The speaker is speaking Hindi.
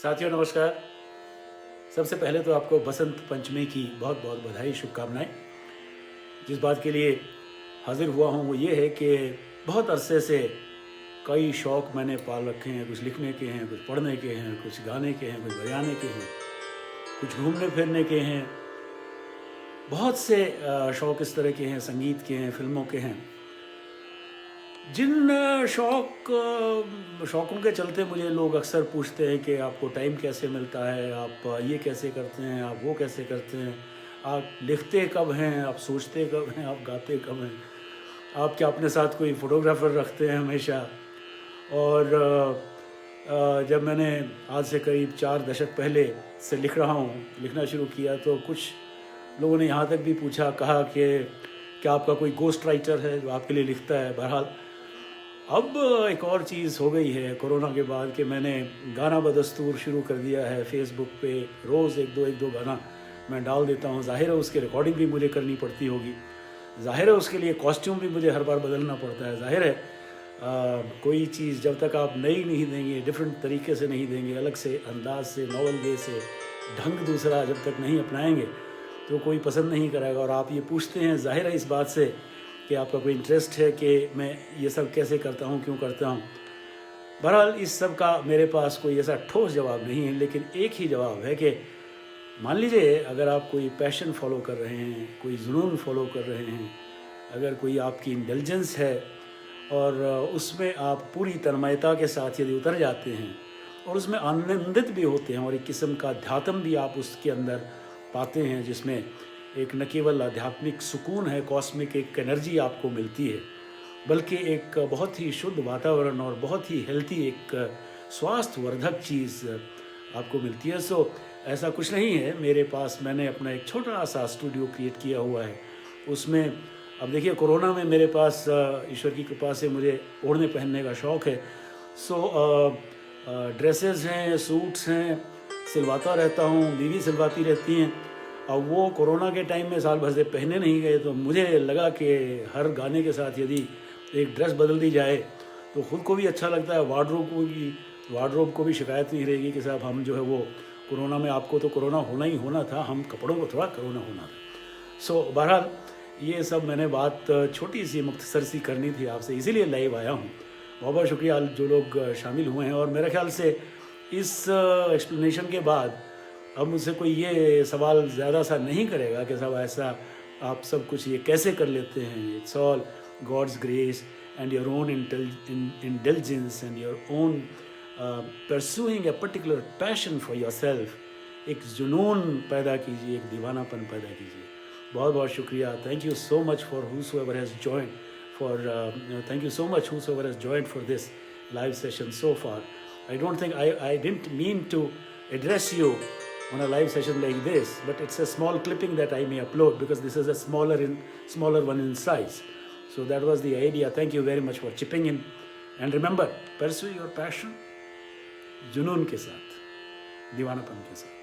साथियों नमस्कार। सबसे पहले तो आपको बसंत पंचमी की बहुत बहुत बधाई, शुभकामनाएं। जिस बात के लिए हाजिर हुआ हूँ वो ये है कि बहुत अरसे से कई शौक़ मैंने पाल रखे हैं। कुछ लिखने के हैं, कुछ पढ़ने के हैं, कुछ गाने के हैं, कुछ बजाने के हैं, कुछ घूमने फिरने के हैं। बहुत से शौक़ इस तरह के हैं, संगीत के हैं, फिल्मों के हैं। जिन शौक़ों के चलते मुझे लोग अक्सर पूछते हैं कि आपको टाइम कैसे मिलता है, आप ये कैसे करते हैं, आप वो कैसे करते हैं, आप लिखते कब हैं, आप सोचते कब हैं, आप गाते कब हैं, आप क्या अपने साथ कोई फ़ोटोग्राफ़र रखते हैं हमेशा। और जब मैंने आज से करीब 4 दशक पहले से लिखना शुरू किया तो कुछ लोगों ने यहाँ तक भी पूछा, कहा कि क्या आपका कोई गोस्ट राइटर है जो आपके लिए लिखता है। बहरहाल अब एक और चीज़ हो गई है कोरोना के बाद कि मैंने गाना बदस्तूर शुरू कर दिया है। फेसबुक पे रोज़ एक दो गाना मैं डाल देता हूँ। ज़ाहिर है उसकी रिकॉर्डिंग भी मुझे करनी पड़ती होगी, ज़ाहिर है उसके लिए कॉस्ट्यूम भी मुझे हर बार बदलना पड़ता है। ज़ाहिर है कोई चीज़ जब तक आप नई नहीं देंगे, डिफरेंट तरीके से नहीं देंगे, अलग से अंदाज से, नॉवल वे से, ढंग दूसरा जब तक नहीं अपनाएंगे तो कोई पसंद नहीं करेगा। और आप ये पूछते हैं ज़ाहिर है इस बात से कि आपका कोई इंटरेस्ट है कि मैं ये सब कैसे करता हूँ, क्यों करता हूँ। बहरहाल इस सब का मेरे पास कोई ऐसा ठोस जवाब नहीं है, लेकिन एक ही जवाब है कि मान लीजिए अगर आप कोई पैशन फॉलो कर रहे हैं, कोई जुनून फॉलो कर रहे हैं, अगर कोई आपकी इंटेलिजेंस है और उसमें आप पूरी तन्मयता के साथ यदि उतर जाते हैं और उसमें आनंदित भी होते हैं और एक किस्म का अध्यात्म भी आप उसके अंदर पाते हैं, जिसमें एक न केवल आध्यात्मिक सुकून है, कॉस्मिक एक एनर्जी आपको मिलती है, बल्कि एक बहुत ही शुद्ध वातावरण और बहुत ही हेल्थी एक स्वास्थ्यवर्धक चीज़ आपको मिलती है। सो ऐसा कुछ नहीं है मेरे पास। मैंने अपना एक छोटा सा स्टूडियो क्रिएट किया हुआ है। उसमें अब देखिए कोरोना में मेरे पास ईश्वर की कृपा से मुझे ओढ़ने पहनने का शौक़ है। सो ड्रेसेस हैं, सूट्स हैं, सिलवाता रहता हूँ, बीवी सिलवाती रहती हैं। अब वो कोरोना के टाइम में साल भर से पहने नहीं गए तो मुझे लगा कि हर गाने के साथ यदि एक ड्रेस बदल दी जाए तो ख़ुद को भी अच्छा लगता है, वार्डरोब को भी शिकायत नहीं रहेगी कि साहब हम जो है वो कोरोना में, आपको तो कोरोना होना ही होना था, हम कपड़ों को थोड़ा कोरोना होना था। सो बहरहाल ये सब मैंने बात छोटी सी मुख्तसर सी करनी थी आपसे, इसीलिए लाइव आया हूँ। बहुत बहुत शुक्रिया जो लोग शामिल हुए हैं। और मेरे ख्याल से इस एक्सप्लेनेशन के बाद अब मुझसे कोई ये सवाल ज़्यादा सा नहीं करेगा कि साहब ऐसा आप सब कुछ ये कैसे कर लेते हैं। It's all God's grace and your own intelligence and your own pursuing a particular passion for your self. एक जुनून पैदा कीजिए, एक दीवानापन पैदा कीजिए। बहुत बहुत शुक्रिया। Thank you so much for whosoever has joined thank you so much whosoever has joined for this live session so far. I don't think I didn't mean to address you on a live session like this, but it's a small clipping that I may upload because this is a smaller one in size. So that was the idea. Thank you very much for chipping in. And remember, pursue your passion जुनून के साथ, दीवानापन के साथ।